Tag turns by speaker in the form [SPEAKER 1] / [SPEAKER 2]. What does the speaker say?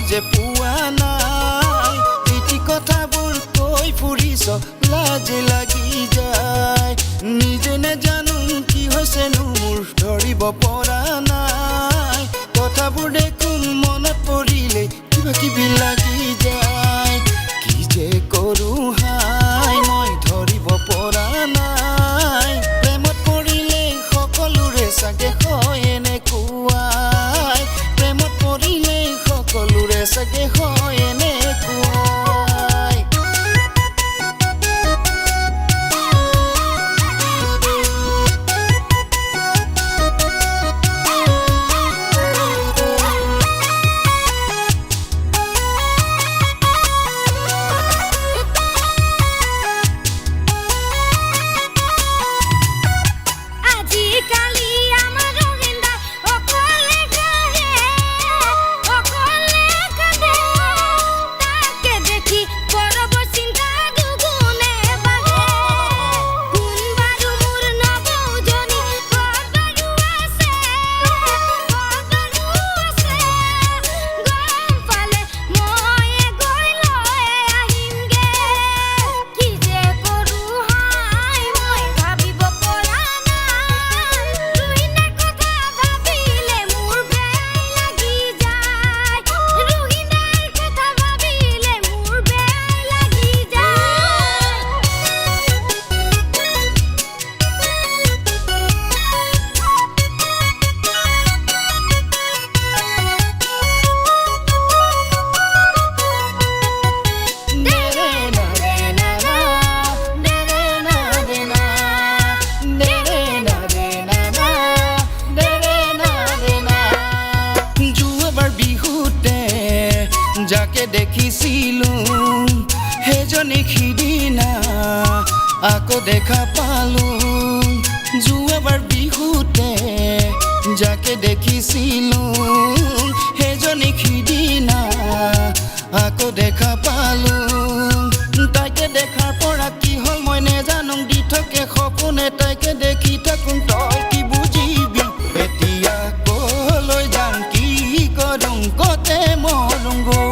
[SPEAKER 1] যে পুয়া নাই ইতি কথাবোৰ কৈ ফুৰিছ লাজে লাগি যায় নিজে নেজানো কি হৈছেনো মোৰ ধৰিব পৰা নাই কথাবোৰ দেখোন মনত পৰিলে কিবা কিবি লাগি যায় কি যে কৰো হাই মই ধৰিব পৰা নাই প্ৰেমত পৰিলে সকলোৰে চাগে হয় এনেকুৱাই প্ৰেমত পৰিলে সকলোৰে চাগে হয় এনেকুৱাই যাকে দেখিছিলো হেজনী সিদিনা আকৌ দেখা পালো যোৱাবাৰ বিহুতে যাকে দেখিছিলো হেজনী সিদিনা আকৌ দেখা পালো তাইকে দেখাৰ পৰা কি হ'ল মই নেজানো দি থাকে সপোনে তাইকে দেখি থাকোঁ তই কি বুজিবি এতিয়া কলৈ যাম কি কৰোঁ কতে মৰুংগৈ